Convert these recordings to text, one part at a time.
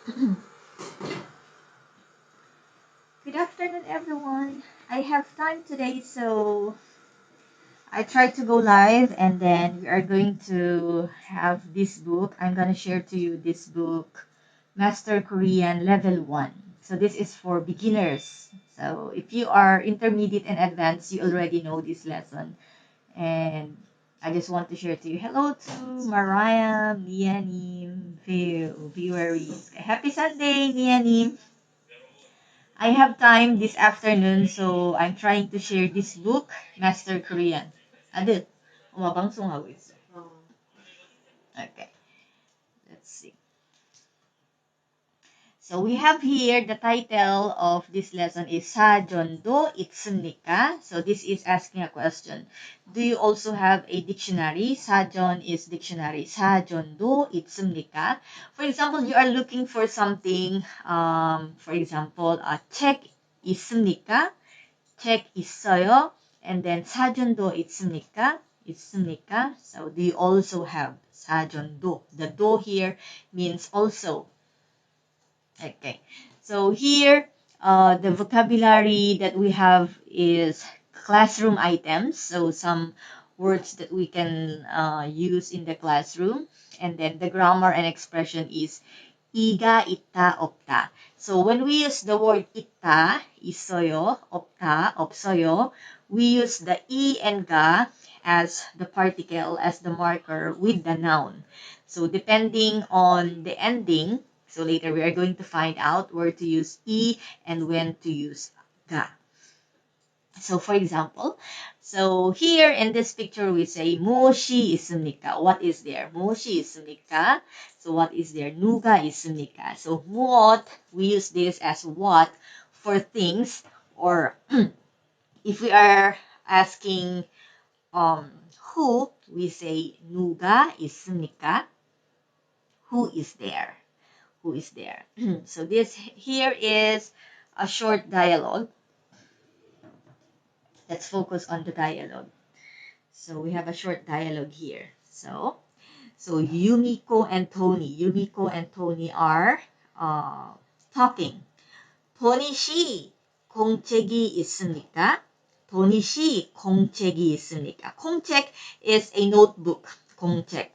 Good afternoon, everyone. I have time today, so I tried to go live, and then we are going to have this book. I'm going to share to you this book, Master Korean Level 1. So this is for beginners. So if you are intermediate and advanced, you already know this lesson. And I just want to share to you. Hello to Mariah, Mianim, Phil, viewers. Happy Sunday, Mianim. I have time this afternoon, so I'm trying to share this book, Master Korean. Adil, umabangso nga with. Okay, let's see. So we have here the title of this lesson is 사전도 있습니까? So this is asking a question. Do you also have a dictionary? 사전 is dictionary. 사전도 있습니까? For example, you are looking for something. For example, 책 있습니까? 책 있어요. And then 사전도 있습니까? 있습니까? So do you also have 사전도? The do here means also. Okay, so here the vocabulary that we have is classroom items, so some words that we can use in the classroom, and then the grammar and expression is 이가 있다 없다. So when we use the word 있다, 있어요, 없다, 없어요, we use the 이 and 가 as the particle, as the marker with the noun. So depending on the ending, so later we are going to find out where to use 이 and when to use ga. So for example, so here in this picture we say 무엇이 있습니까? What is there? 무엇이 있습니까? So what is there? 누가 있습니까? So 무엇, we use this as what for things, or if we are asking who, we say 누가 있습니까? Who is there? Who is there? So this here is a short dialogue. Let's focus on the dialogue. So we have a short dialogue here. So Yumiko and Tony are talking. 토니 씨, 공책이 있습니까? 토니 씨, 공책이 있습니까? 공책 is a notebook. 공책.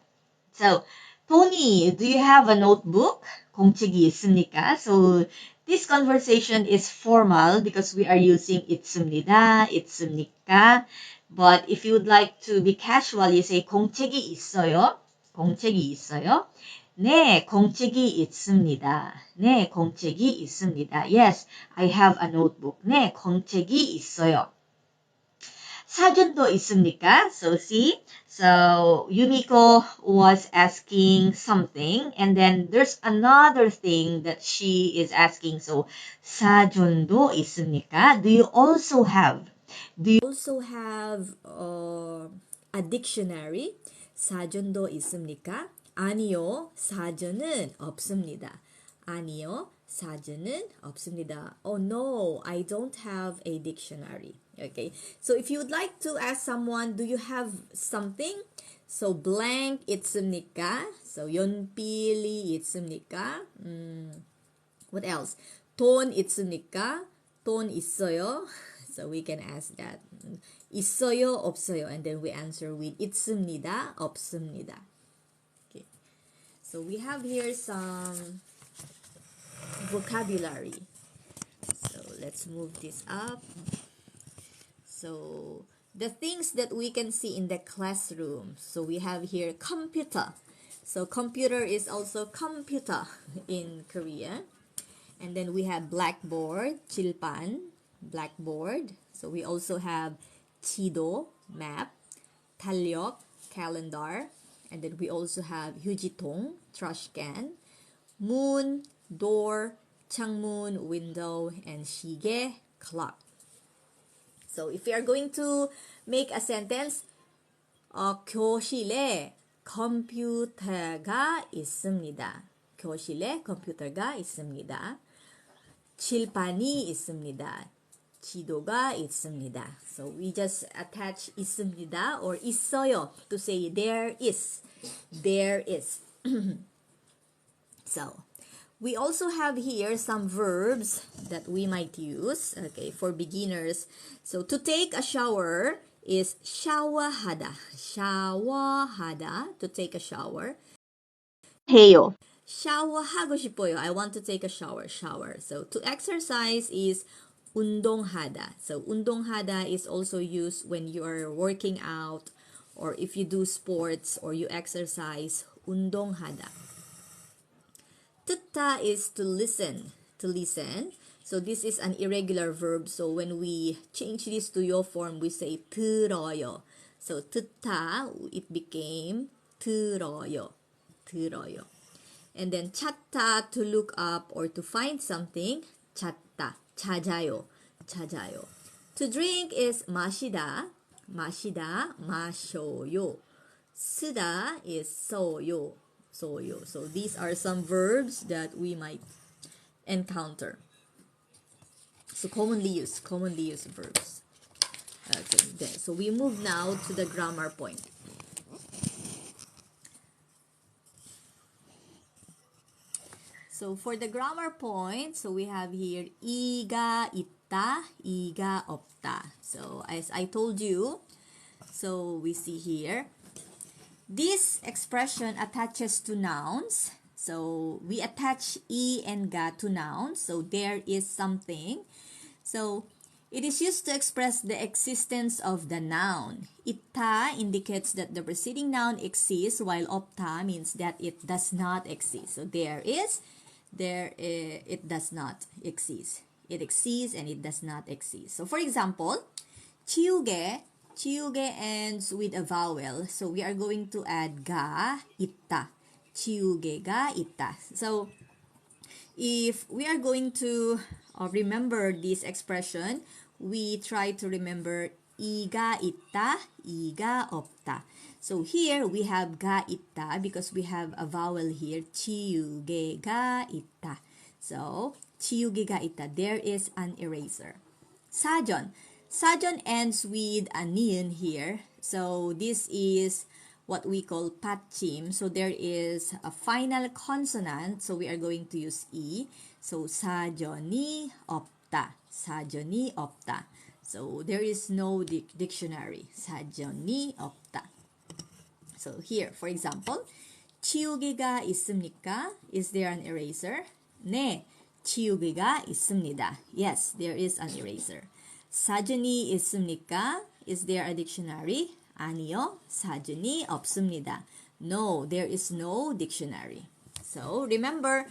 So Tony, do you have a notebook? 공책이 있습니까? So this conversation is formal because we are using 있습니다, 있습니까? But if you would like to be casual, you say 공책이 있어요? 공책이 있어요? 네, 공책이 있습니다. 네, 공책이 있습니다. Yes, I have a notebook. 네, 공책이 있어요. 사전도 있습니까? So see, so Yumiko was asking something, and then there's another thing that she is asking. So 사전도 있습니까? Do you also have a dictionary? 사전도 있습니까? 아니요, 사전은 없습니다. 아니요, 사전은 없습니다. Oh no, I don't have a dictionary. Okay, so if you would like to ask someone, do you have something? So blank 있습니까? So 연필이 있습니까? What else? 돈 있습니까? 돈 있어요? So we can ask that. 있어요, 없어요, and then we answer with 있습니다, 없습니다. Okay. So we have here some vocabulary. So let's move this up. So the things that we can see in the classroom. So we have here computer. So computer is also computer in Korean. And then we have blackboard, 칠판, blackboard. So we also have 지도, map, 달력, calendar. And then we also have 휴지통, trash can, 문, door, 창문, window, and 시계, clock. So if we are going to make a sentence, 교실에 컴퓨터가 있습니다. 교실에 컴퓨터가 있습니다. 칠판이 있습니다. 지도가 있습니다. So we just attach 있습니다 or 있어요 to say there is. There is. So We also have here some verbs that we might use, okay, for beginners. So to take a shower is 샤워하다. 샤워하다, to take a shower. 해요. 샤워하고 싶어요. I want to take a shower. Shower. So to exercise is 운동하다. So 운동하다 is also used when you are working out or if you do sports or you exercise. 운동하다. 듣다 is to listen. To listen. So this is an irregular verb. So when we change this to your form, we say 들어요. So 듣다, it became 들어요. 들어요. And then 찾다, to look up or to find something. 찾다, 찾아요. 찾아요. To drink is 마시다. 마시다, 마셔요. 쓰다 is 써요. 써요. So these are some verbs that we might encounter. So commonly used verbs. Okay, then, so we move now to the grammar point. So for the grammar point, so we have here 이가 있다, 이가 없다. So as I told you, so we see here, this expression attaches to nouns. So we attach 이 and ga to nouns. So there is something. So it is used to express the existence of the noun. Ita indicates that the preceding noun exists, while opta means that it does not exist. So it does not exist. It exists and it does not exist. So for example, 치우개 ends with a vowel. So we are going to add 가 있다. 치우개가 있다. So if we are going to remember this expression, we try to remember 이가 있다, 이가 없다. So here we have 가 있다 because we have a vowel here. 치우개가 있다. So 치우개가 있다. There is an eraser. 사전. 사전 ends with a niun here. So this is what we call 받침. So there is a final consonant. So we are going to use E. So 사전이 없다. 사전이 없다. So there is no dictionary. 사전이 없다. So here, for example, 치우개가 있습니까? Is there an eraser? 네, 치우개가 있습니다. Yes, there is an eraser. 사전이 있습니까? Is there a dictionary? 아니요, 사전이 없습니다. No, there is no dictionary. So remember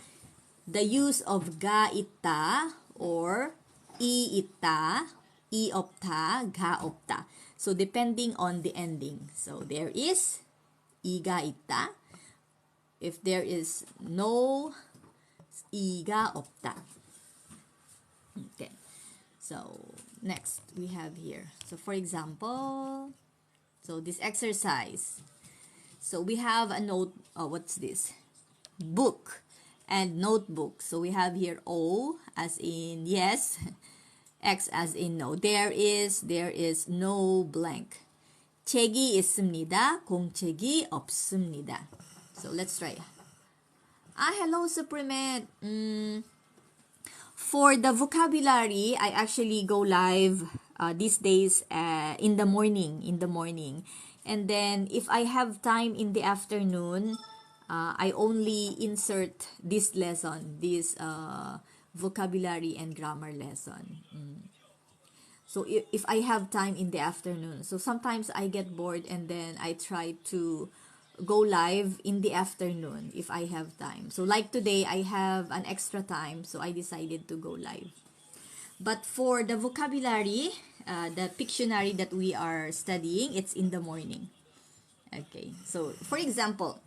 the use of 가 있다 or 이 있다, 이 없다, 가 없다. So depending on the ending. So there is 이가 있다. If there is no 이가 없다. Okay. So next we have here. So for example, so this exercise. So we have a note. Oh, what's this? Book and notebook. So we have here O as in yes, X as in no. There is no blank. 책이 있습니다. 공책이 없습니다. So let's try. Hello, Supremate. For the vocabulary, I actually go live these days in the morning. And then if I have time in the afternoon, I only insert this lesson, this vocabulary and grammar lesson. So if I have time in the afternoon, so sometimes I get bored and then I try to go live in the afternoon if I have time. So like today, I have an extra time, so I decided to go live. But for the vocabulary, the Pictionary that we are studying, it's in the morning. Okay, so for example,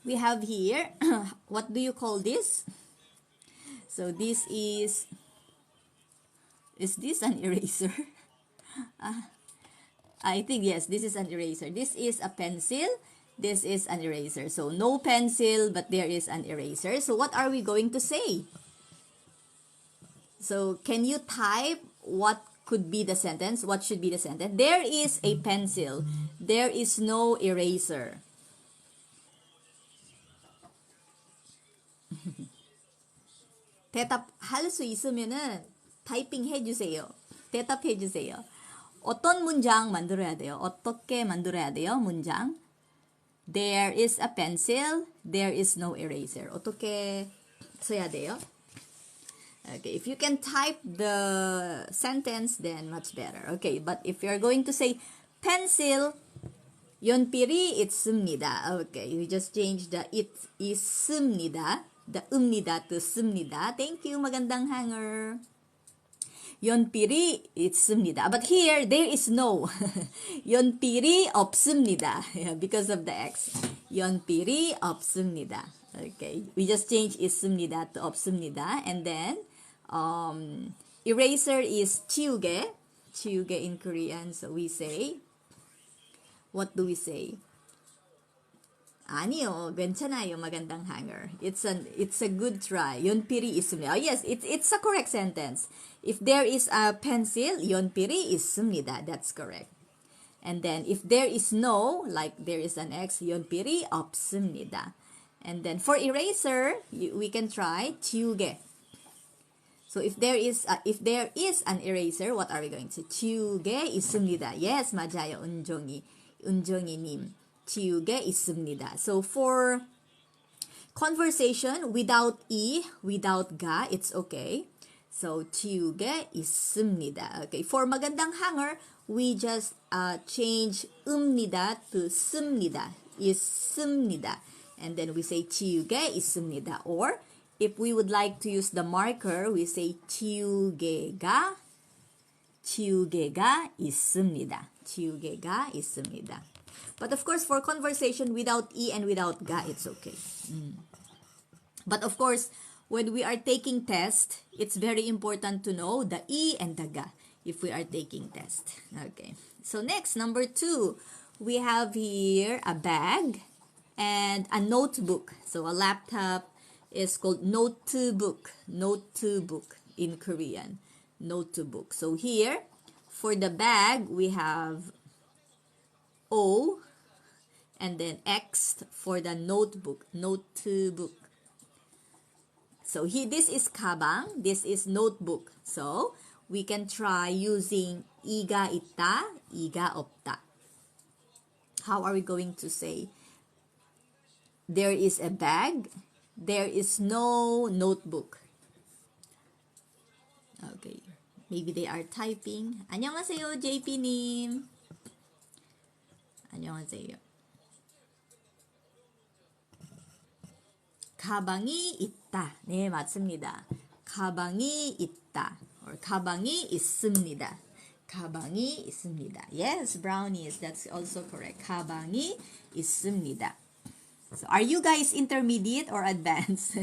we have here, what do you call this? So this is this an eraser? I think yes, this is an eraser. This is a pencil. This is an eraser. So no pencil, but there is an eraser. So what are we going to say? So can you type what could be the sentence? What should be the sentence? There is a pencil. There is no eraser. 대답할 수 있으면은 타이핑 해주세요. 대답해주세요. 어떤 문장 만들어야 돼요? 어떻게 만들어야 돼요? 문장. There is a pencil. There is no eraser. 어떻게 써야 돼요? Okay, if you can type the sentence, then much better. Okay, but if you're going to say pencil, 연필이 있습니다. Okay, we just change the it 있습니다. The 습니다 to 습니다. Thank you, magandang hanger. 연필이 있습니다. But here, there is no. 연필이 없습니다. Yeah, because of the X. 연필이 없습니다. Okay, we just change 있습니다 to 없습니다. And then, eraser is 치우개. 치우개 in Korean. So we say, what do we say? 아니요, 괜찮아요, magandang hanger. It's a good try. 연필이 있습니다. Yes, it's a correct sentence. If there is a pencil, 연필이 있습니다. That's correct. And then if there is no, like there is an X, 연필이 없습니다. And then for eraser, we can try 치우개. So if there is an eraser, what are we going to? 치우개 있습니다. Yes, 맞아요, 은정이님. 치우개 있습니다. So for conversation without E, without ga, it's okay. So 치우개 있습니다. Okay. For magandang hanger, we just change 습니다 to 습니다. 있습니다. And then we say 치우개 있습니다. Or if we would like to use the marker, we say 치우개가 있습니다. 치우개가 있습니다. But of course, for conversation without E and without ga, it's okay. But of course, when we are taking test, it's very important to know the E and the ga if we are taking test. Okay. So next, number 2, we have here a bag and a notebook. So a laptop is called notebook. Notebook in Korean. Notebook. So here, for the bag, we have O and then X for the notebook. Notebook. So here, this is 가방, this is notebook. So we can try using 이가 있다, 이가 없다. How are we going to say? There is a bag, there is no notebook. Okay, maybe they are typing. 안녕하세요, JP님. 안녕하세요. 가방이 있다. 네, 맞습니다. 가방이 있다. Or 가방이 있습니다. 가방이 있습니다. Yes, brownies. That's also correct. 가방이 있습니다. So, are you guys intermediate or advanced?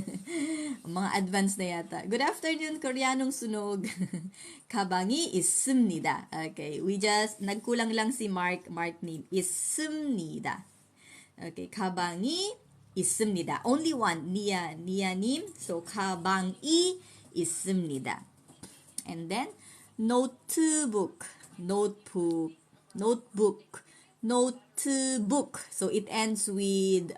Mga advanced na yata. Good afternoon, Koreanong sunog. 가방이 있습니다. Okay, nagkulang lang si Mark need. 있습니다. Okay, 가방이 있습니다. Only one, 니아님. So, 가방이 있습니다. And then, notebook. So, it ends with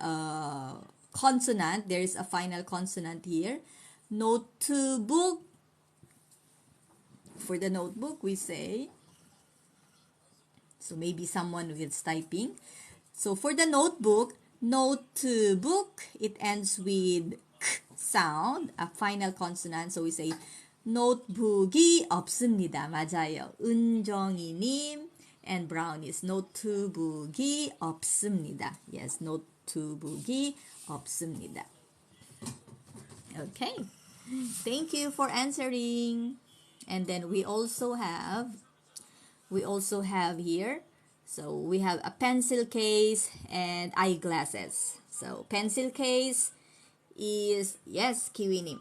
consonant. There is a final consonant here. Notebook. For the notebook, we say, so maybe someone is typing. So, for the notebook, it ends with k sound, a final consonant. So we say notebook이 없습니다. 맞아요. 은정이님 and brownies. notebook이 없습니다. Yes, notebook이 없습니다. Okay. Thank you for answering. And then we also have here. So we have a pencil case and eyeglasses. So pencil case is, yes, 키위님.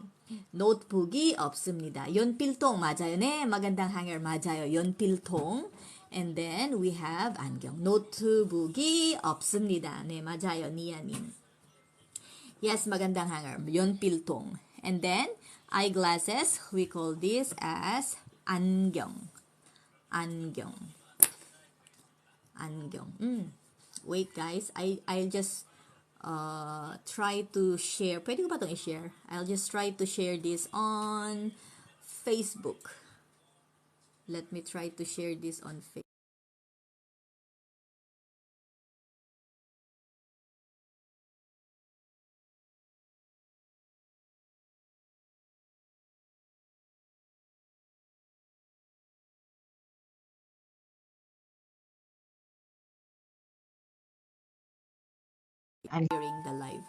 notebook이 없습니다. 연필통 맞아요. 네, magandang hanger 맞아요. 연필통. And then we have 안경. notebook이 없습니다. 네, 맞아요. 니아님. Yes, magandang hanger. 연필통. And then eyeglasses, we call this as 안경. Wait, guys. I'll just try to share. Pwede ko ba itong i-share? I'll just try to share this on Facebook. Let me try to share this on Facebook. During the live.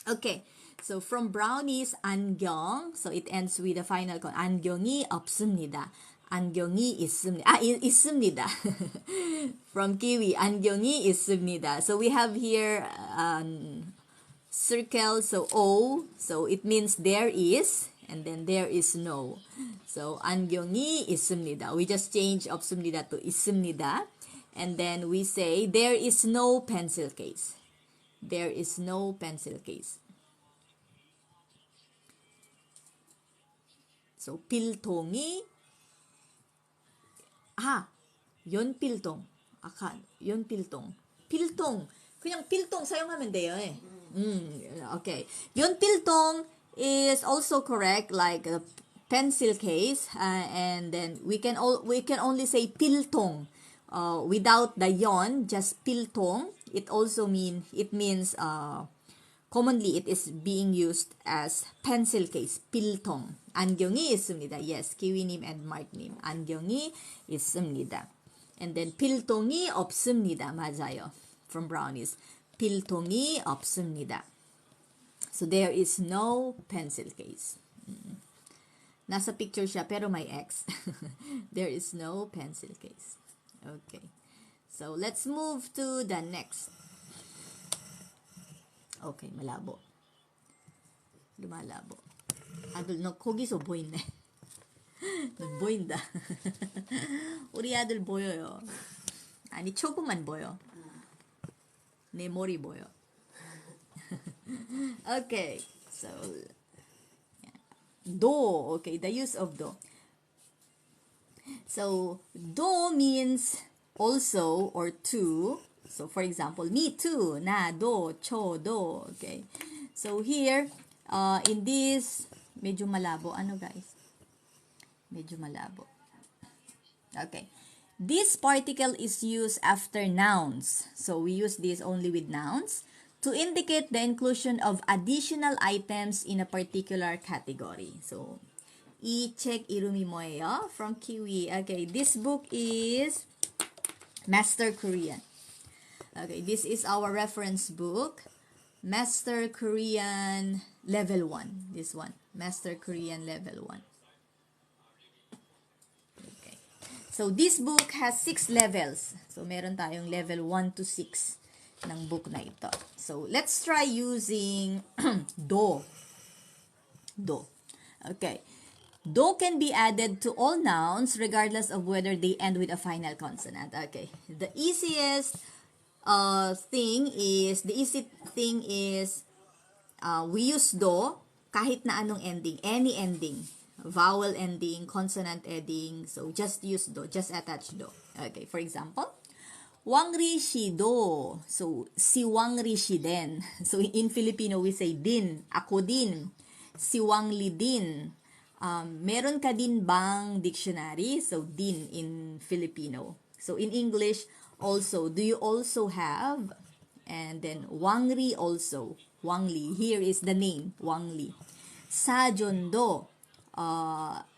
Okay, so from Brownies, 안경. So it ends with the final con. 안경이 없습니다. 안경이 있습니다. 있습니다. From Kiwi, 안경이 있습니다. So we have here circle, so O. So it means there is, and then there is no. So 안경이 있습니다. We just change 없습니다 to 있습니다. And then we say there is no pencil case. There is no pencil case. So 필통이 연필통. 연필통. 필통. 그냥 필통 사용하면 돼요. Okay. 연필통 is also correct, like a pencil case, and then we can only say 필통 without the yon, just 필통. It means commonly it is being used as pencil case, 필통. 안경이 있습니다. Yes, 키위님 and 마크님. 안경이 있습니다. And then 필통이 없습니다. 맞아요. From Brownies. 필통이 없습니다. So there is no pencil case. Nasa picture siya pero may X. There is no pencil case. Okay. So let's move to the next. Okay, malabo. lumalabo. 아들 너 거기서 보이네. 너 보인다. 우리 아들 보여요. 아니 조금만 보여. 내 머리 보여. Okay, so do. Okay, the use of do. So do means also or to. So for example, me too. Na do, cho do. Okay. So here, in this, medyo malabo. Ano guys? Medyo malabo. Okay. This particle is used after nouns. So we use this only with nouns to indicate the inclusion of additional items in a particular category. So, 이 책 이름이 뭐예요? From Kiwi. Okay, this book is Master Korean. Okay, this is our reference book. Master Korean Level 1. This one. Master Korean Level 1. Okay. So, this book has 6 levels. So, meron tayong level 1 to 6 ng book na ito. So, let's try using do. Do. Okay. Do can be added to all nouns regardless of whether they end with a final consonant. Okay. The easy thing is we use do kahit na anong ending, any ending, vowel ending, consonant ending. So just use do, just attach do. Okay, for example, Wangri si do. So si Wangri si din. So in Filipino we say din, ako din, si Wangli din. Meron ka din bang dictionary? So din in Filipino. So in English also, do you also have? And then Wangri also. Wangli. Here is the name. Wangli. Sajondo.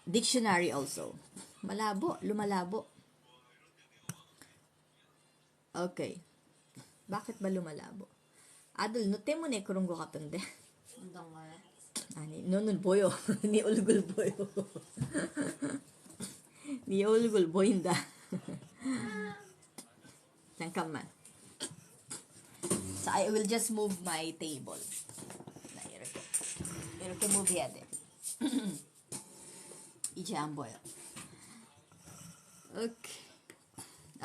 Dictionary also. Malabo. Lumalabo. Okay. Bakit ba lumalabo? 아들, 너 때문에 그런 것 같던데. 아니, 너는 보여. 네 얼굴 보여. 네 얼굴 보인다. 잠깐만. So I will just move my table. 이렇게 move 해야 돼. 이제 안 보여. Okay.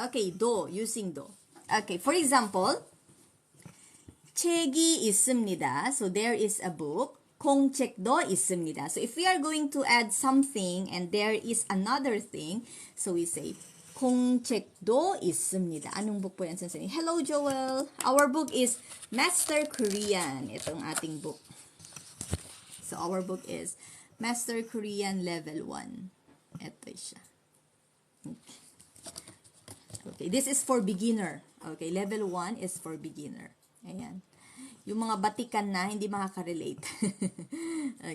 Okay, do. Using do. Okay, for example, 책이 있습니다. So there is a book. 공책도 있습니다. So if we are going to add something and there is another thing, so we say 공책도 있습니다. Anong book po yan, 선생님? Hello, Joel. Our book is Master Korean. Ito ang ating book. So, our book is Master Korean Level 1. Ito siya. Okay, this is for beginner. Okay, level 1 is for beginner. Ayan. Yung mga batikan na, hindi makaka-relate.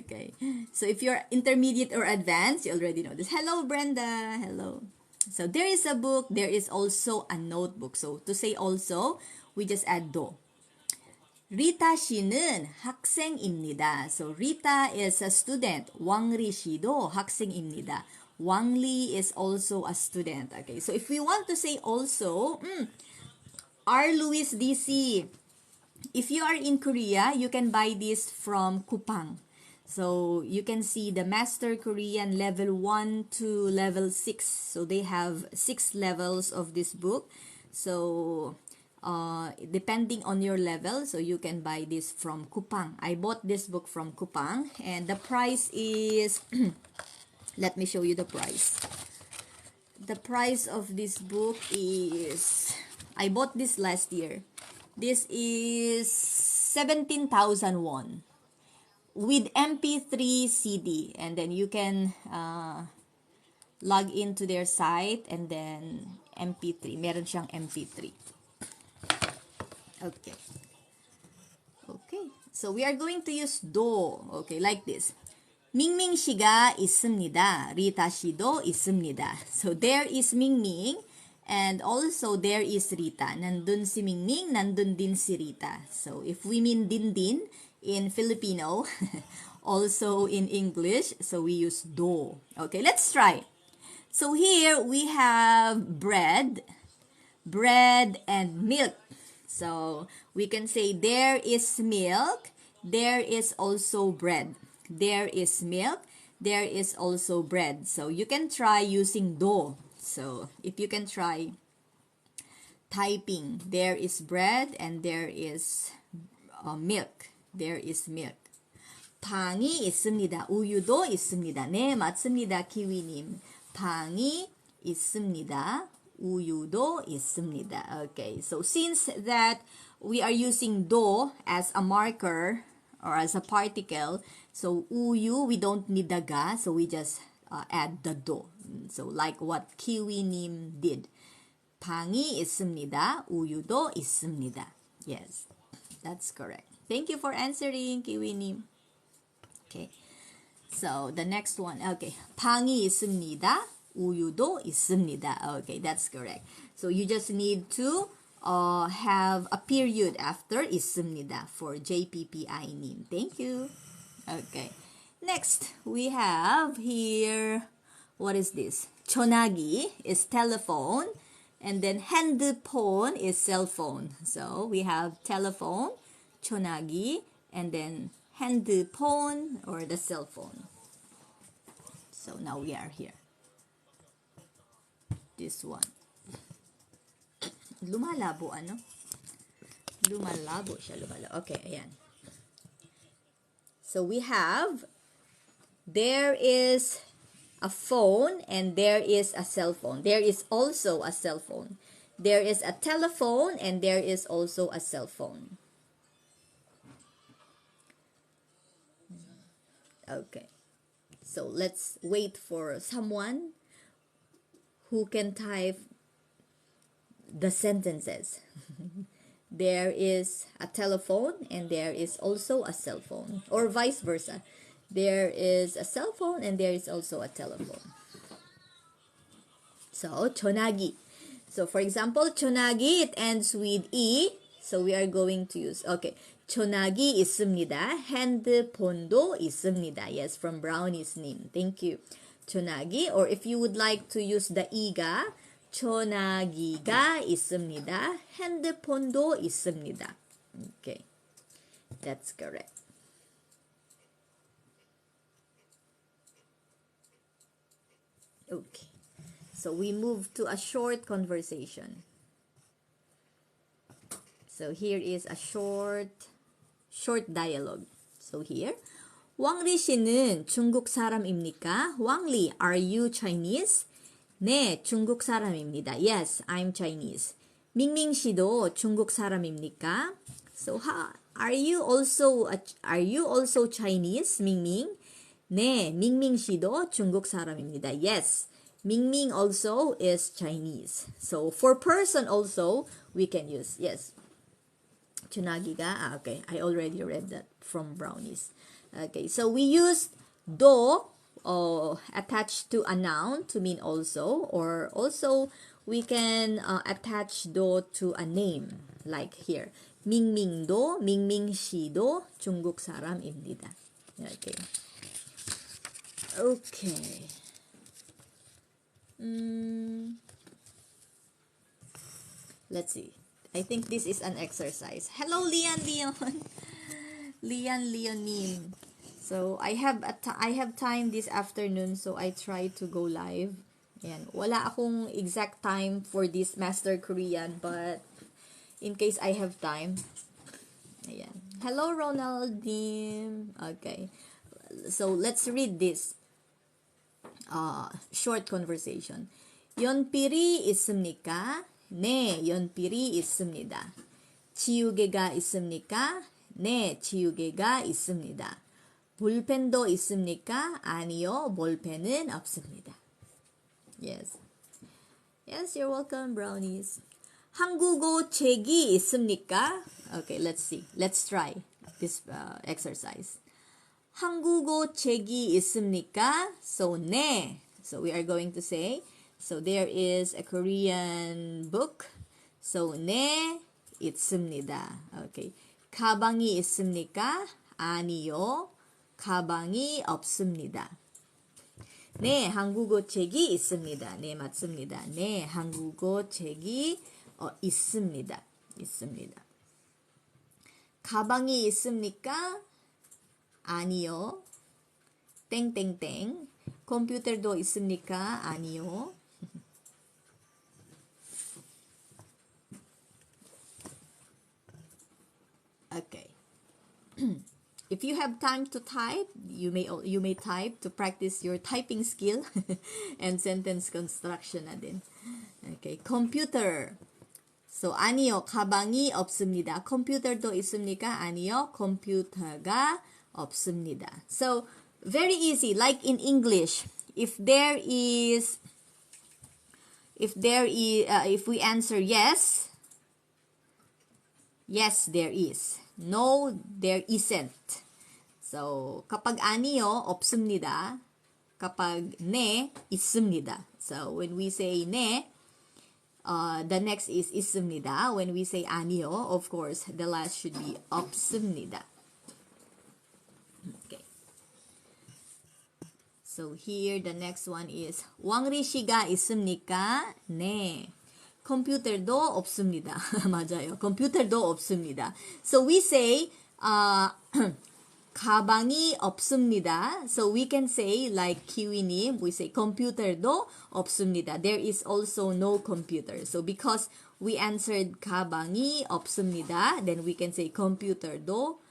Okay. So, if you're intermediate or advanced, you already know this. Hello, Brenda. Hello. So, there is a book. There is also a notebook. So, to say also, we just add do. Rita 씨는 학생입니다. So, Rita is a student. 왕리 씨도 학생입니다. Wang Li is also a student. Okay, so if we want to say also, R. Louis DC. If you are in Korea, you can buy this from Kupang. So you can see the Master Korean level 1 to level 6. So they have 6 levels of this book. So depending on your level, so you can buy this from Kupang. I bought this book from Kupang, and the price is let me show you the price. The price of this book is, I bought this last year. This is 17,000 won with MP3 CD, and then you can log into their site and then MP3. Meron siyang MP3. Okay. Okay. So we are going to use do. Okay, like this. 밍밍 씨가 있습니다. 리타 씨도 있습니다. So there is 밍밍 and also there is Rita. Nandun si 밍밍, nandun din si Rita. So if we mean din in Filipino, also in English, so we use do. Okay, let's try. So here we have bread and milk. So we can say there is milk, there is also bread. There is milk, there is also bread. So you can try using do. So if you can try typing, there is bread and there is milk. There is milk. 방이 있습니다. 우유도 있습니다. 네, 맞습니다, 키위님. 방이 있습니다. 우유도 있습니다. Okay, so since that we are using do as a marker or as a particle, so uyu, we don't need the ga, so we just add the do. So like what 키위님 did. 방이 있습니다. 우유도 있습니다. Yes, that's correct. Thank you for answering, 키위님. Okay, so the next one. Okay, 방이 있습니다. 우유도 있습니다. Okay, that's correct. So you just need to have a period after 있습니다 for JPPI name. Thank you. Okay. Next, we have here, what is this? 전화기 is telephone, and then 핸드폰 is cell phone. So we have telephone, 전화기, and then 핸드폰 or the cell phone. So now we are here. This one. Lumalabo, ano? Lumalabo siya, lumalabo. Okay, ayan. So we have, there is a phone and there is a cell phone. There is also a cell phone. There is a telephone and there is also a cell phone. Okay. So let's wait for someone who can type the sentences. There is a telephone and there is also a cell phone, or vice versa. There is a cell phone and there is also a telephone. So 전화기. So for example, 전화기, it ends with e, so we are going to use, okay, 전화기 있습니다. 핸드폰도 있습니다. Yes, from Brownie's name. Thank you. 전화기, or if you would like to use the 이가, 전화기가 있습니다. 핸드폰도 있습니다. Okay, that's correct. Okay, so we move to a short conversation. So here is a short dialogue. So here, 왕리 씨는 중국 사람입니까? 왕리, are you Chinese? 네, 중국 사람입니다. Yes, I'm Chinese. 밍밍 씨도 중국 사람입니까? So, are you also Chinese, 밍밍? 네, 밍밍 씨도 중국 사람입니다. Yes, 밍밍 also is Chinese. So, for person also, we can use yes. Chunagiga. Okay, I already read that from Brownies. Okay, so we use do attached to a noun to mean also, or also we can attach do to a name, like here. 밍밍도, 밍밍씨도 중국 사람입니다. Okay. Okay. Let's see. I think this is an exercise. Hello, Leon. Leon Meme. So, I have time this afternoon, so I try to go live. Ayan. Wala akong exact time for this Master Korean, but in case I have time. Ayan. Hello, Ronald Dim. Okay. So, let's read this short conversation. 연필이 있습니까? 네, 연필이 있습니다. 지우개가 있습니까? 네, 지우개가 있습니다. 볼펜도 있습니까? 아니요, 볼펜은 없습니다. Yes. Yes, you're welcome, brownies. 한국어 책이 있습니까? Okay, let's see. Let's try this exercise. 한국어 책이 있습니까? So, 네. So, we are going to say, so there is a Korean book. So, 네, 있습니다. Okay. 가방이 있습니까? 아니요, 가방이 없습니다. 네, 한국어 책이 있습니다. 네, 맞습니다. 네, 한국어 책이 있습니다. 있습니다. 가방이 있습니까? 아니요. 땡땡땡. 컴퓨터도 있습니까? 아니요. Okay. If you have time to type, you may type to practice your typing skill and sentence construction na din. Okay, computer. So, 아니요, 가방이 없습니다. 컴퓨터도 있습니까? 아니요, 컴퓨터가 없습니다. So, very easy. Like in English, if we answer yes, yes, there is. No, there isn't. So, kapag 아니요, 없습니다. kapag 네, 있습니다. So, when we say 네, the next is 있습니다. When we say 아니요, of course, the last should be 없습니다. Okay. So, here, the next one is 왕리 씨가 있습니까? 네. 컴퓨터도 없습니다. 맞아요. 컴퓨터도 없습니다. So, we say, 가방이 없습니다. So, we can say, like Kiwi님, we say, 컴퓨터도 없습니다. There is also no computer. So, because we answered 가방이 없습니다, then we can say, 컴퓨터도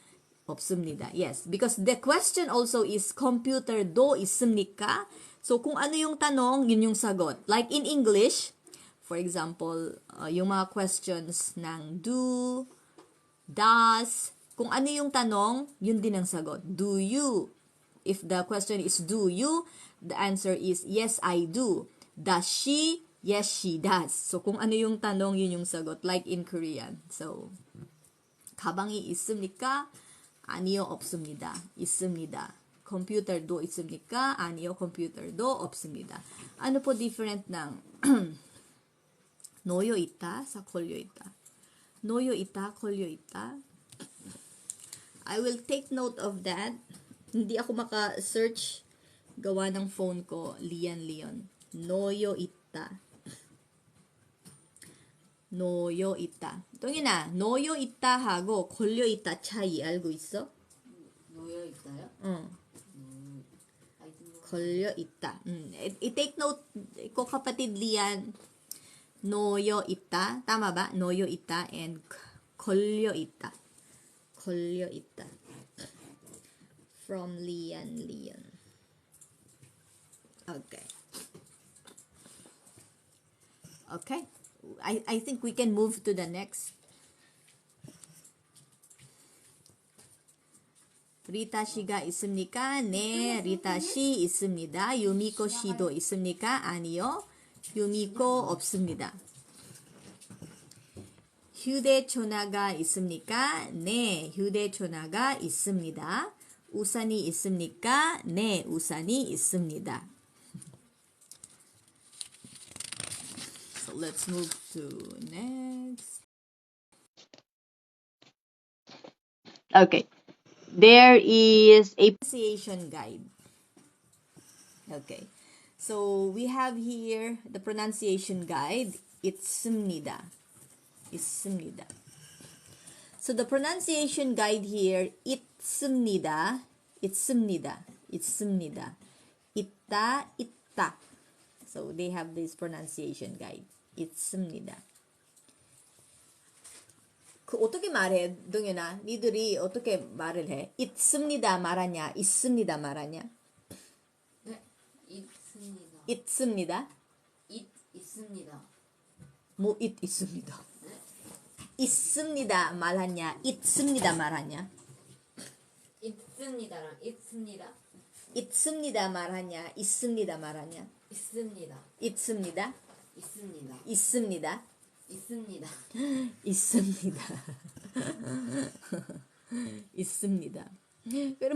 없습니다. Yes, because the question also is, 컴퓨터도 있습니까? So, kung ano yung tanong, yun yung sagot. Like in English, for example, yung mga questions ng do, does, kung ano yung tanong, yun din ang sagot. Do you? If the question is do you, the answer is yes, I do. Does she? Yes, she does. So, kung ano yung tanong, yun yung sagot. Like in Korean. So, 가방이 있습니까? 아니요, 없습니다. 있습니다. 컴퓨터도 있습니까? 아니요, 컴퓨터도 없습니다. ano po different ng 놓여 있다 sa 걸려 있다? 놓여 있다, 걸려 있다. I will take note of that. Hindi ako maka-search gawa ng phone ko, Leon. 놓여 있다. 놓여 있다. 동현아, 놓여 있다 하고 걸려 있다 차이 알고 있어? 놓여 있다요? 응. I don't know. 걸려 있다. I-take note ko, kapatid Lian. 놓여 있다. Tama ba? 놓여 있다 and 걸려 있다. 걸려 있다. From Lian. Okay. Okay. I think we can move to the next. 리타 씨가 있습니까? 네, 리타 씨 있습니다. 유미코 씨도 있습니까? 아니요. 유미코 없습니다. 휴대전화가 있습니까? 네, 휴대전화가 있습니다. 우산이 있습니까? 네, 우산이 있습니다. So let's move to next. Okay. There is a Pronunciation guide. Okay. So we have here the pronunciation guide. 있습니다. 있습니다. So the pronunciation guide here, 있습니다. 있습니다. 있습니다. 있다, 있다. So they have this pronunciation guide. 있습니다. 그 어떻게 말해, 동현아? 니들이 어떻게 말을 해? 있습니다 말하냐? 있습니다 말하냐? 네, 있습니다. 있습니다. 있습니다. 뭐 있습니다. 네, 있습니다 말하냐? 있습니다 말하냐? 있습니다랑 있습니다. 있습니다 말하냐? 있습니다 말하냐? 있습니다. 있습니다. 있습니다. 있습니다. 있습니다. 있습니다. 있습니다. Pero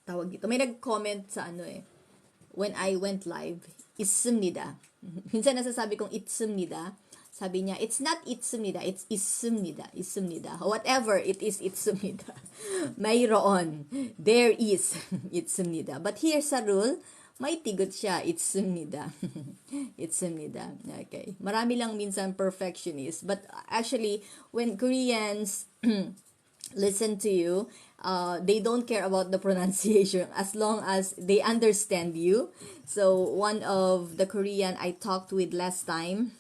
tawag dito. May nag-comment sa when I went live, 있습니다. Minsan nasasabi kong 있습니다. Sabi niya, it's not 있습니다, it's 있습니다. 있습니다. Whatever it is, 있습니다. mayroon. There is. 있습니다. But here sa rule, may tigot siya. 있습니다. 있습니다. Okay. Marami lang minsan perfectionist. But actually, when Koreans listen to you, they don't care about the pronunciation as long as they understand you. So one of the Korean I talked with last time,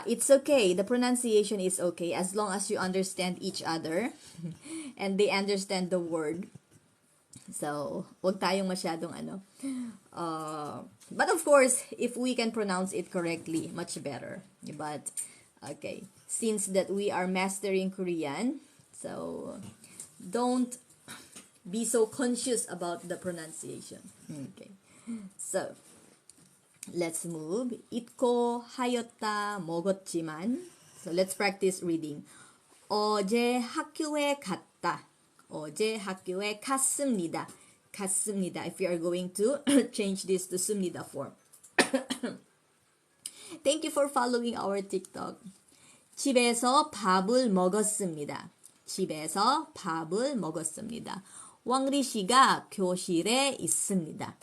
it's okay. The pronunciation is okay as long as you understand each other and they understand the word. So, wag tayong masyadong but of course, if we can pronounce it correctly, much better. But, okay. Since that we are mastering Korean, so don't be so conscious about the pronunciation. Okay. So, let's move. 잊고 하였다 먹었지만. So, let's practice reading. 어제 학교에 갔다. 어제 학교에 갔습니다. 갔습니다. If you are going to change this to 습니다 form. Thank you for following our TikTok. 집에서 밥을 먹었습니다. 집에서 밥을 먹었습니다. 왕리 씨가 교실에 있습니다.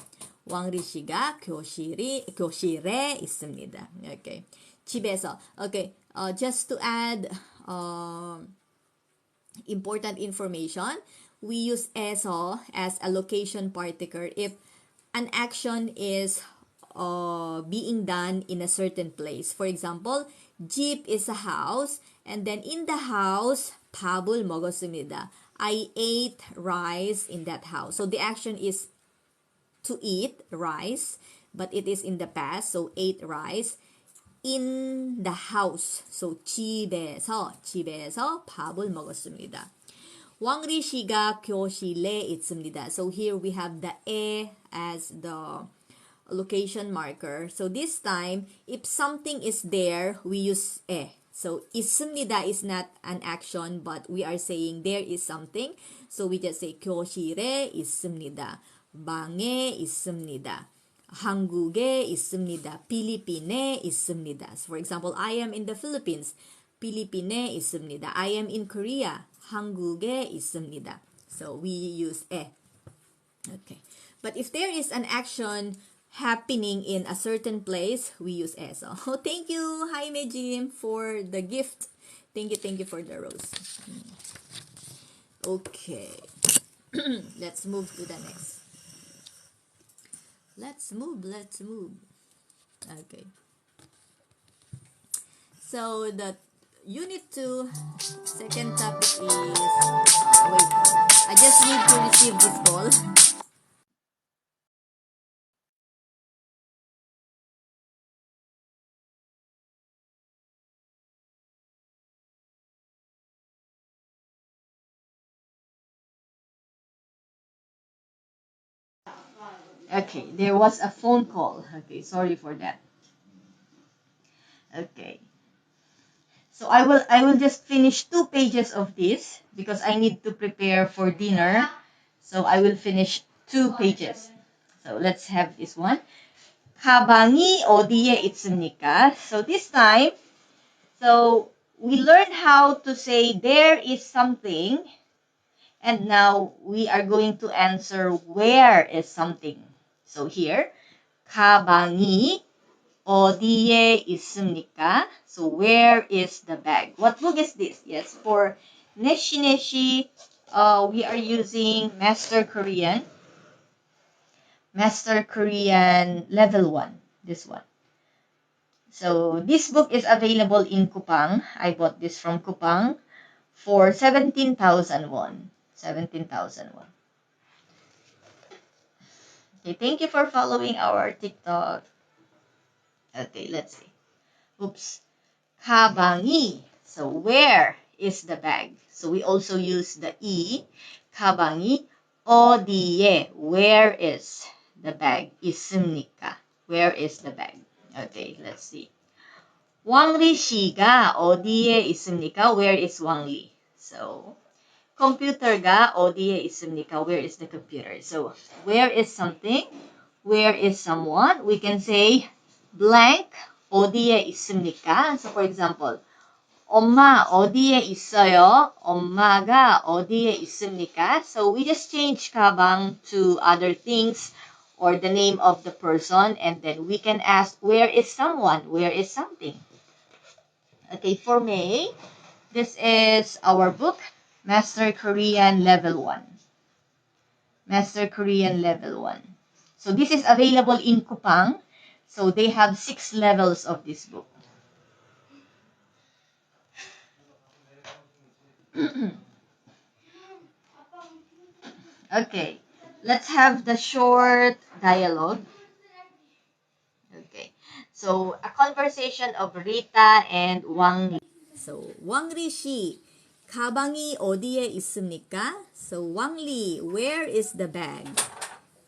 왕리 씨가 교실에 있습니다. Okay. 집에서. Okay. Just to add important information, we use eso as a location particle if an action is being done in a certain place. For example, jeep is a house, and then in the house, 밥을 먹었습니다. I ate rice in that house. So the action is to eat rice, but it is in the past, so ate rice. In the house. So 집에서 밥을 먹었습니다. 왕리 씨가 교실에 있습니다. So here we have the 에 as the location marker. So this time, if something is there, we use 에. So 있습니다 is not an action, but we are saying there is something. So we just say 교실에 있습니다. 방에 있습니다. 한국에 있습니다. 필리핀에 있습니다. So for example, I am in the Philippines. 필리핀에 있습니다. I am in Korea. 한국에 있습니다. So we use 에. Okay. But if there is an action happening in a certain place, we use eso. Oh, thank you, Jaime Jim, for the gift. Thank you for the rose. Okay. Let's move to the next. Let's move. Okay. So the Unit 2, second topic is, wait, I just need to receive this call. Okay, there was a phone call. Okay, sorry for that. Okay. So I will just finish 2 pages of this because I need to prepare for dinner. So I will finish 2 pages. So let's have this one. 가방이 어디에 있습니까? So this time, so we learned how to say there is something, and now we are going to answer where is something. So here, 가방이 어디에 있습니까? So where is the bag? What book is this? Yes, for Neshi Neshi, we are using Master Korean Level 1. This one. So this book is available in Kupang. I bought this from Kupang for 17,000 won. 17,000 won. Okay, thank you for following our TikTok. Okay, let's see. Oops. 가방이. So where is the bag? So we also use the E. 가방이 어디에? Where is the bag? 있습니까? Where is the bag? Okay, let's see. 왕리 씨가 어디에 있습니까? Where is 왕리? So computer가 어디에 있습니까? Where is the computer? So where is something? Where is someone? We can say blank 어디에 있습니까? So for example, 엄마 어디에 있어요? 엄마가 어디에 있습니까? So we just change 가방 to other things or the name of the person, and then we can ask where is someone? Where is something? Okay, for May, this is our book, Master Korean Level 1. Master Korean Level 1. So this is available in Kupang. So they have 6 levels of this book. Okay, let's have the short dialogue. Okay, so a conversation of Rita and Wang Li. So 왕리 씨, 가방이 어디에 있습니까? So 왕리, where is the bag?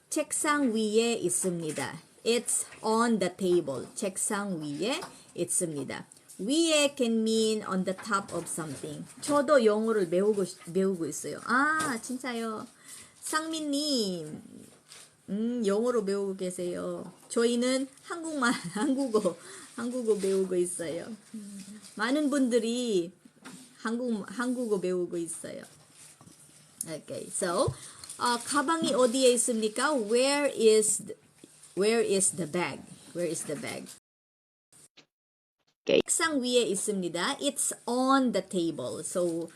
책상 위에 있습니다. It's on the table. 책상 위에 있습니다. 위에 can mean on the top of something. 저도 영어를 배우고 있어요. 아, 진짜요? 상민님, 영어로 배우고 계세요. 저희는 한국말, 한국어 배우고 있어요. 많은 분들이 한국어 배우고 있어요. Okay, so 가방이 어디에 있습니까? Where is the bag? Where is the bag? Okay. 책상 위에 있습니다. It's on the table. So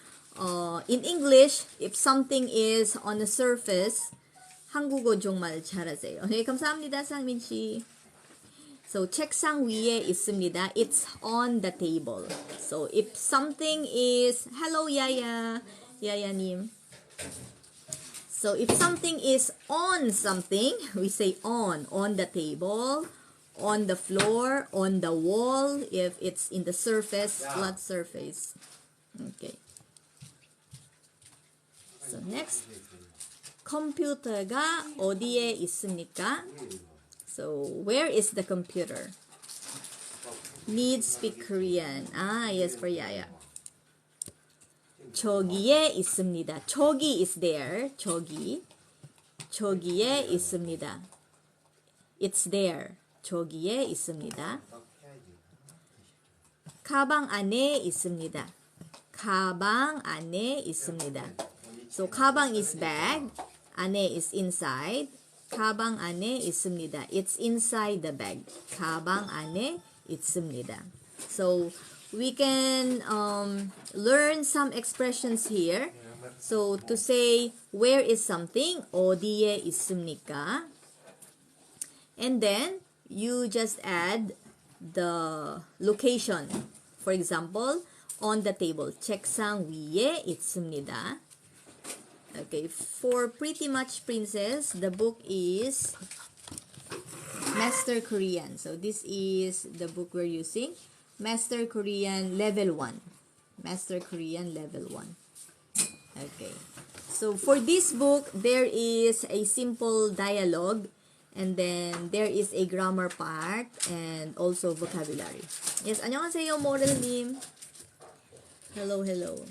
in English, if something is on a surface, 한국어 정말 잘하세요. 네, 감사합니다, 상민 씨. So 책상 위에 있습니다. It's on the table. So if something is, hello 야야님. So if something is on something, we say on the table, on the floor, on the wall, if it's in the surface, flat surface. Okay. So next, 컴퓨터가 어디에 있습니까? So where is the computer? Need speak Korean. Ah, yes, for Yaya. 저기에 있습니다. 저기 is there. 저기에 있습니다. It's there. 저기에 있습니다. 가방 안에 있습니다. 가방 안에 있습니다. So 가방 is bag, 안에 is inside. 가방 안에 있습니다. It's inside the bag. 가방 안에 있습니다. So we can learn some expressions here. So to say where is something, 어디에 있습니까? And then you just add the location. For example, on the table. 책상 위에 있습니다. Okay, for Pretty Much Princess, the book is Master Korean. So this is the book we're using. Master Korean Level 1. Master Korean Level 1. Okay. So for this book, there is a simple dialogue. And then there is a grammar part and also vocabulary. Yes, 안녕하세요, 모델님. Hello, hello.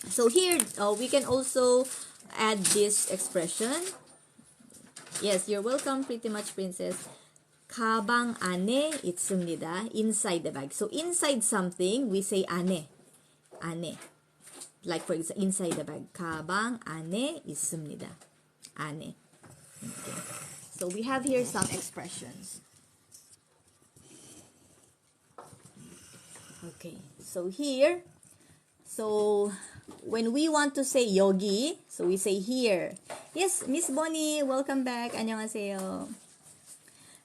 So here, we can also add this expression. Yes, you're welcome, pretty much, princess. 가방 안에 있습니다. Inside the bag. So inside something, we say 안에. 안에. Like for example, inside the bag. 가방 안에 있습니다. 안에. Okay. So we have here some expressions. Okay. So here, so when we want to say 여기, so we say here. Yes, Miss Bonnie, welcome back. 안녕하세요.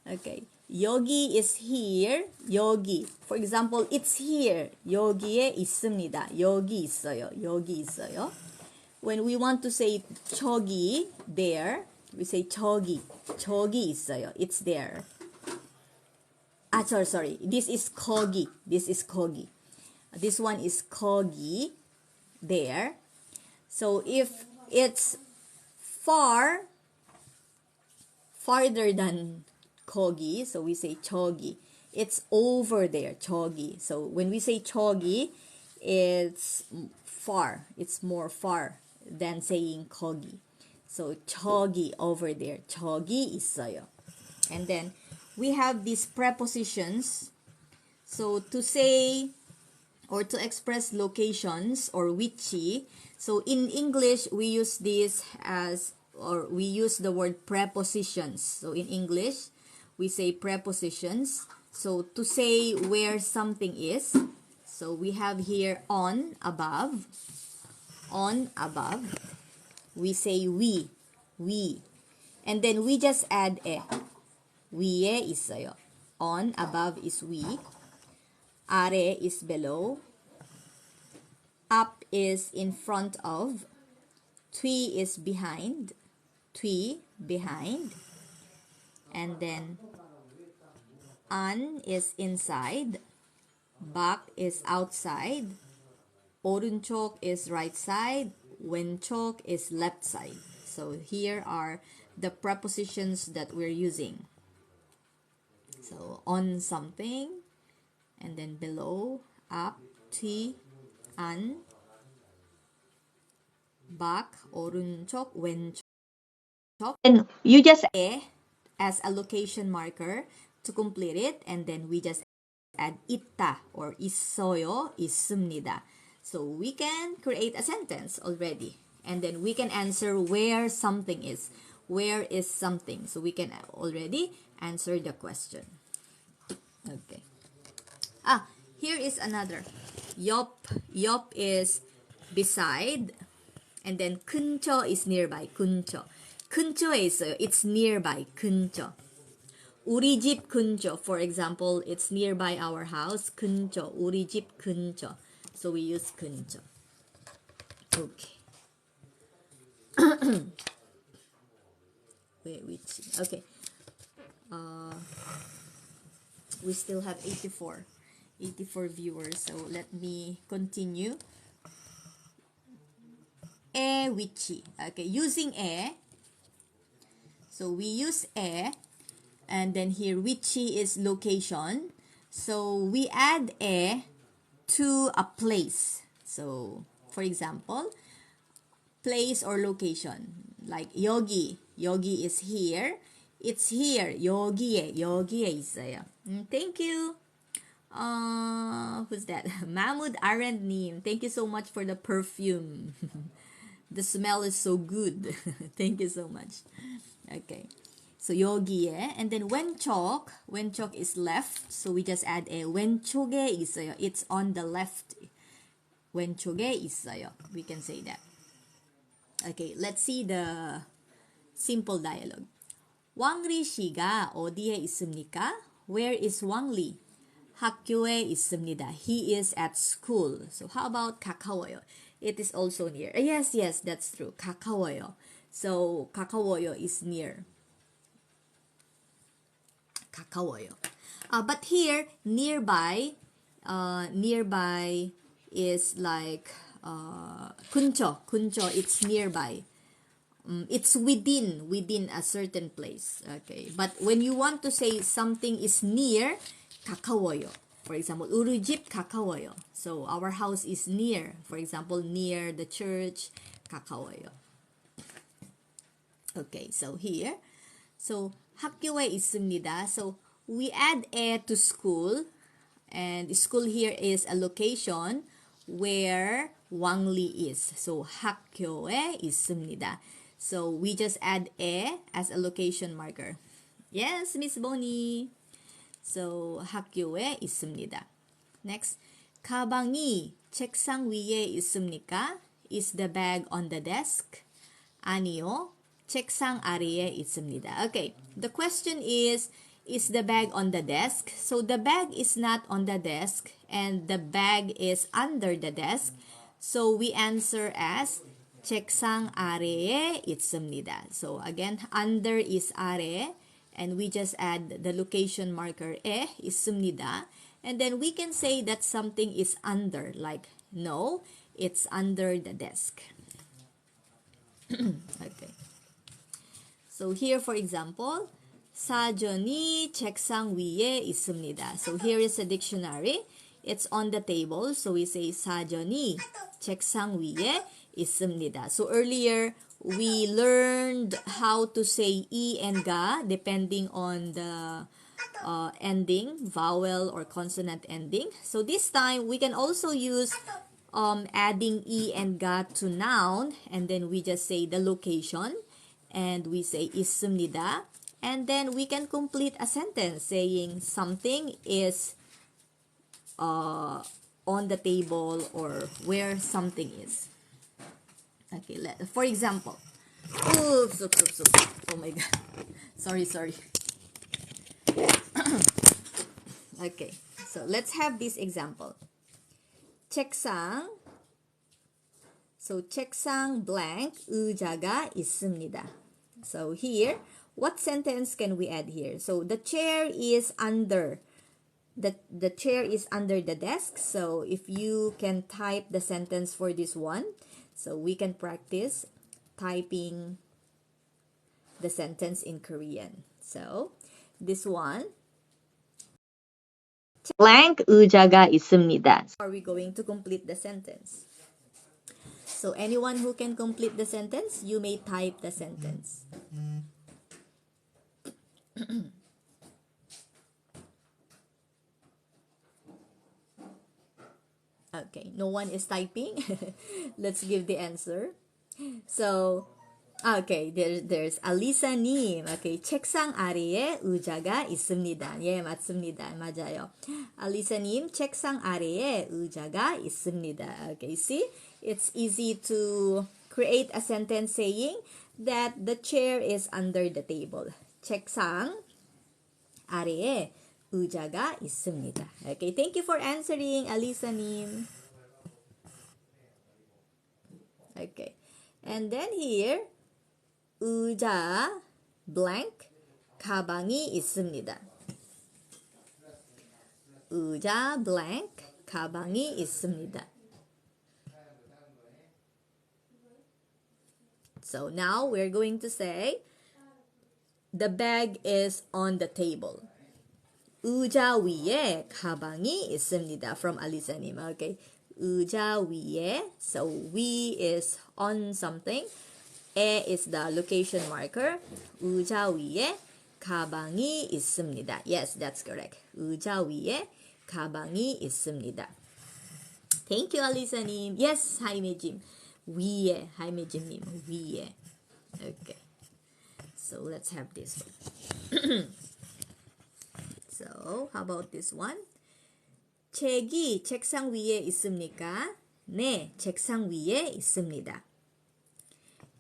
Okay. 여기 is here. 여기. For example, it's here. 여기에 있습니다. 여기 있어요. 여기 있어요. When we want to say 저기, there, we say 저기. 저기 있어요. It's there. Sorry. This is 거기. This is 거기. This one is 거기, there. So if it's farther than 거기, so we say 저기. It's over there, 저기. So when we say 저기, it's far. It's more far than saying 거기. So 저기, over there. 저기 있어요. And then we have these prepositions. So to say or to express locations or whichy. So in English, we use this as, or we use the word prepositions. So in English, we say prepositions. So to say where something is, so we have here on, above. On, above. We say we. And then we just add e. 위에 있어요. On, above is we. 아래 is below. Up is in front of. 뒤 is behind. 뒤, behind. And then 안 is inside. 밖 is outside. 오른쪽 is right side. 왼쪽 is left side. So here are the prepositions that we're using. So on something, and then below, up, 뒤, 안, 밖, 오른쪽, 왼쪽. And you just add as a location marker to complete it, and then we just add 있다 or 있어요, 있습니다. So we can create a sentence already, and then we can answer where something is. Where is something? So we can already answer the question. Okay. Here is another. 옆 is beside, and then 근처 is nearby. 근처. 근처에 있어요. It's nearby. 근처. 우리 집 근처. For example, it's nearby our house. 근처. 우리 집 근처. So we use 근처. Okay. Which? Okay. We still have 84 viewers, so let me continue. whichy. Okay, using so we use and then here whichy is location, so we add to a place. So for example, place or location, like 여기 is here. It's here. 여기에 있어요. Thank you. Who's that? Mahmoud Arendnim. Thank you so much for the perfume. The smell is so good. Thank you so much. Okay. So 여기에, and then 왼쪽 is left. So we just add 왼쪽에 있어요. It's on the left. 왼쪽에 있어요. We can say that. Okay, let's see the simple dialogue. 왕리 씨가 어디에 있습니까? Where is 왕리? 학교에 있습니다. He is at school. So how about 가까워요? It is also near. Yes, that's true. 가까워요. So 가까워요 is near. 가까워요. But here, nearby is like 근처. It's nearby. it's within a certain place. Okay, but when you want to say something is near, 가까워요. For example, 우리 집 가까워요. So our house is near. For example, near the church, 가까워요. Okay, so here, so 학교에 있습니다. So we add 에 to school, and school here is a location where Wangli is. So 학교에 있습니다. So we just add 에 as a location marker. Yes, Miss Bonnie. So 학교에 있습니다. Next, 가방이 책상 위에 있습니까? Is the bag on the desk? 아니요. 책상 아래에 있습니다. Okay, the question is the bag on the desk? So the bag is not on the desk and the bag is under the desk. So we answer as 책상 아래에 있습니다. So again, under is 아래, and we just add the location marker 에 있습니다. And then we can say that something is under, like no, it's under the desk. Okay. So here, for example, 사전이 책상 위에 있습니다. So here is a dictionary. It's on the table. So we say 사전이 책상 위에 있습니다. So earlier, we learned how to say 이 and 가 depending on the ending, vowel or consonant ending. So this time, we can also use adding 이 and 가 to noun, and then we just say the location, and we say 있습니다, and then we can complete a sentence saying something is on the table or where something is. Okay, for example, oops. Oh my god. Sorry. Okay, so let's have this example. 책상. So 책상 blank 의자가 있습니다. So here, what sentence can we add here? So the chair is under. The chair is under the desk. So if you can type the sentence for this one, so we can practice typing the sentence in Korean. So this one, blank 의자가 있습니다. Are we going to complete the sentence? So anyone who can complete the sentence, you may type the sentence. Okay, no one is typing. Let's give the answer. So, okay, there's Alisa 님. Okay, 책상 아래에 의자가 있습니다. 예, 맞습니다. 맞아요. Alisa 님, 책상 아래에 의자가 있습니다. Okay, see? It's easy to create a sentence saying that the chair is under the table. 책상 아래에 의자가 있습니다. Okay, thank you for answering, Alisa 님. Okay, and then here, 의자 blank 가방이 있습니다. 의자 blank 가방이 있습니다. So now we're going to say the bag is on the table. 의자 위에 가방이 있습니다. From Alisa님. Okay. 의자 위에. So 위 is on something. 에 is the location marker. 의자 위에 가방이 있습니다. Yes, that's correct. 의자 위에 가방이 있습니다. Thank you, Alisa님. Yes, 하이메짐. 위에. 하이메짐님. 위에. Okay. So let's have this one. So, how about this one? 책이 책상 위에 있습니까? 네, 책상 위에 있습니다.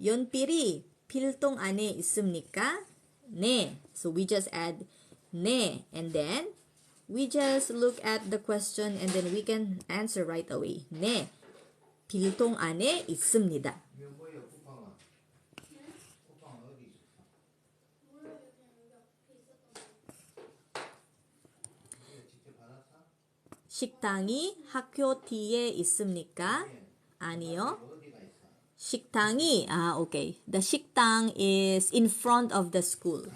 연필이 필통 안에 있습니까? 네. So we just add 네, and then we just look at the question and then we can answer right away. 네, 필통 안에 있습니다. 식당이 학교 뒤에 있습니까? 아니요. 식당이, okay. The 식당 is in front of the school.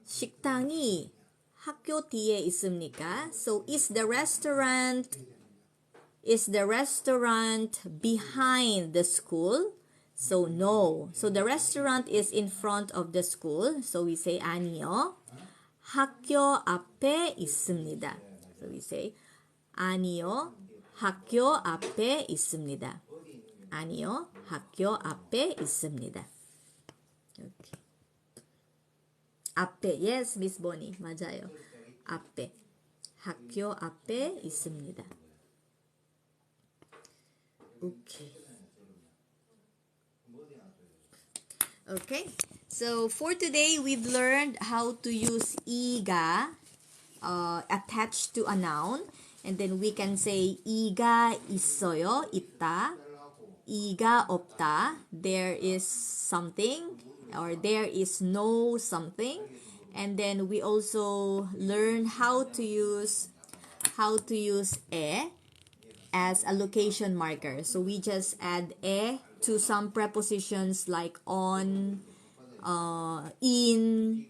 식당이 학교 뒤에 있습니까? So is the restaurant behind the school? So no. So the restaurant is in front of the school. So we say 아니요. 학교 앞에 있습니다. So we say 아니요. 학교 앞에 있습니다. 아니요. 학교 앞에 있습니다. Okay. 앞에. Yes, Miss Bonnie. 맞아요. 앞에. 학교 앞에 있습니다. Okay. Okay. So for today, we've learned how to use 이가 attached to a noun. And then we can say 이가 있어요, 있다. 이가 없다, there is something, or there is no something. And then we also learn how to use 에 as a location marker. So we just add 에 to some prepositions like on, in,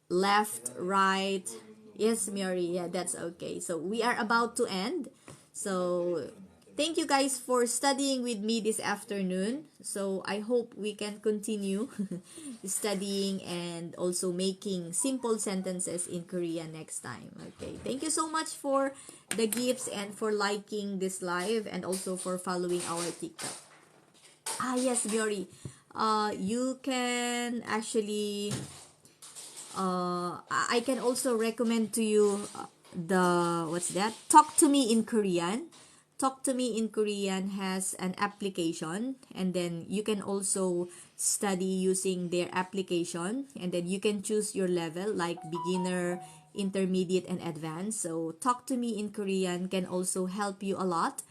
left, right. Yes, Mary, yeah, that's okay. So we are about to end. So thank you guys for studying with me this afternoon. So I hope we can continue studying and also making simple sentences in Korean next time. Okay, thank you so much for the gifts and for liking this live and also for following our TikTok. Yes, Mary, you can actually I can also recommend to you Talk to Me in Korean. Talk to Me in Korean has an application, and then you can also study using their application, and then you can choose your level like beginner, intermediate, and advanced. So Talk to Me in Korean can also help you a lot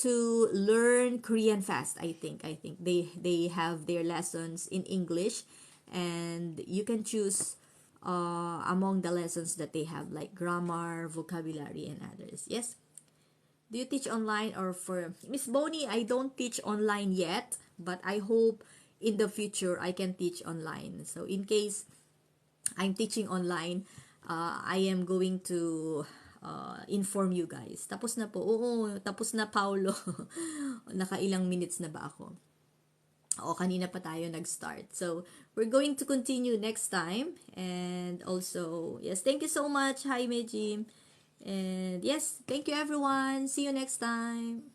to learn Korean fast. I think they have their lessons in English, and you can choose among the lessons that they have, like grammar, vocabulary, and others. Yes. Do you teach online or for Miss Bonnie? I don't teach online yet, but I hope in the future I can teach online. So in case I'm teaching online, I am going to inform you guys. Tapos na po. Oo, tapos na, Paulo. Nakailang minutes na ba ako? O, kanina pa tayo nag-start. So, we're going to continue next time. And also, yes, thank you so much. Hi, Jim. And yes, thank you everyone. See you next time.